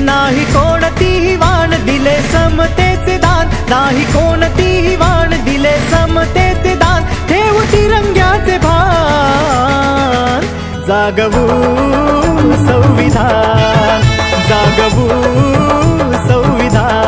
नाही कोणतीही वाण दिले समतेचे दान, नाही कोणतीही वाण दिले समतेचे दान, ठेवू तिरंग्याचे भान, जागवू संविधान, जागवू संविधान।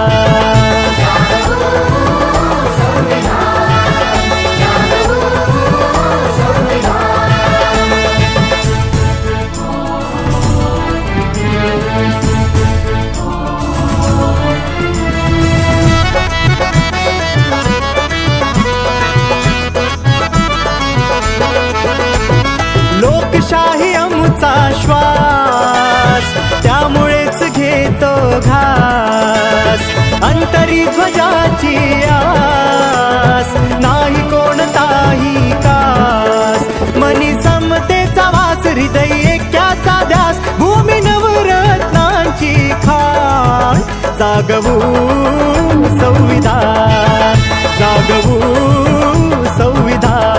लोकशाही आमचा श्वास, त्यामुळेच घेतो घास, अंतरी ध्वजाची आस, नाही कोणताही कास, मनी समतेचा वास, हृदय ऐक्याचा ध्यास, भूमी नवरत्नांची खाण, जागवू संविधान, जागवू संविधान।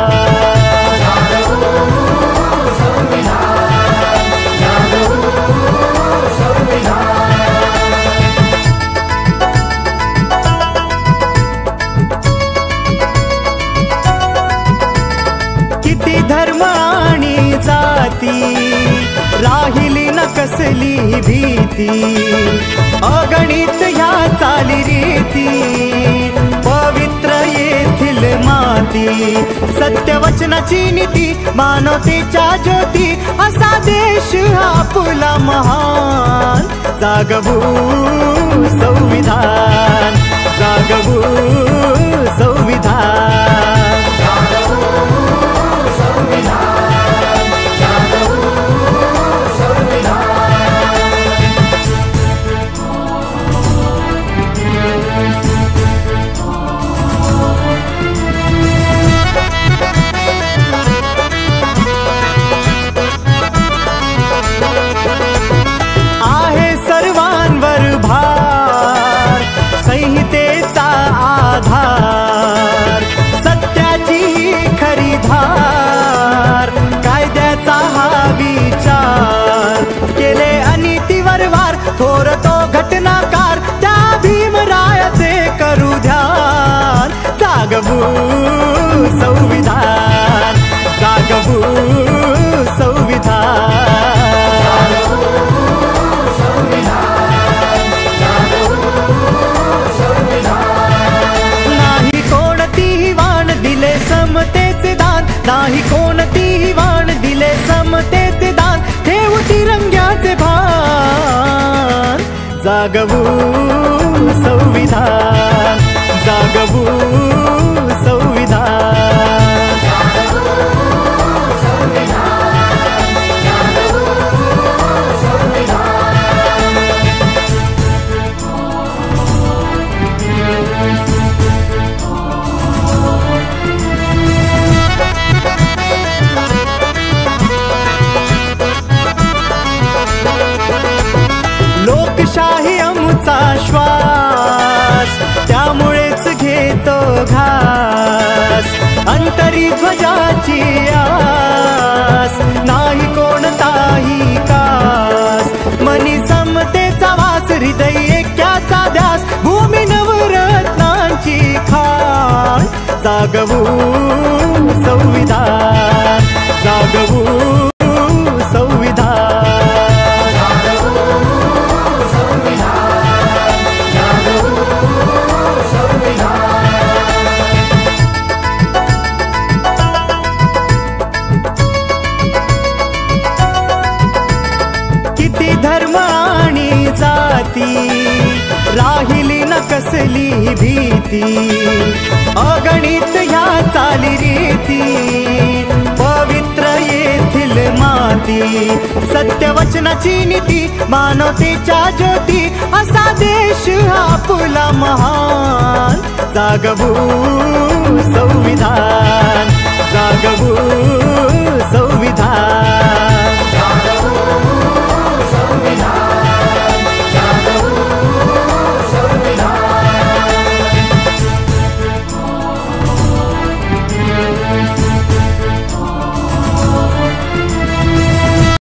किती धर्म आणि जाती, राहिली न कसली भीती, अगणित ह्या चालीरीती, पवित्र येथील माती, सत्यवचनाची नीती, मानवतेच्या ज्योती, असा देश आपला महान, जागवू संविधान, जागवू संविधान। आहे सर्वांवर भार, संहितेचा आधार, सत्याची खरी धार, कायद्याचा हा विचार, केले अनितीवर वार, थोर तो घटनाकार, त्या भीमरायाचे करू ध्यान, जागवू संविधान, जागवू संविधान। नाही कोणतीही वाण दिले समतेचे दान, नाही कोणतीही वाण दिले समतेचे दान, ठेवू तिरंग्याचे भान, जागवू संविधान, जागवू संविधान। लोकशाही आमचा श्वास, त्यामुळेच घेतो घास, अंतरी ध्वजाची आस, नाही कोणताही कास, मनी समतेचा वास, हृदय ऐक्याचा ध्यास, भूमी नवरत्नांची खाण, जागवू संविधान, जागवू संविधान। किती धर्म आणि जाती, राहिली न कसली भीती, अगणित ह्या चालीरीती, पवित्र येथील माती, सत्यवचनाची नीती, मानवतेच्या ज्योती, असा देश आपला महान, जागवू संविधान, जागवू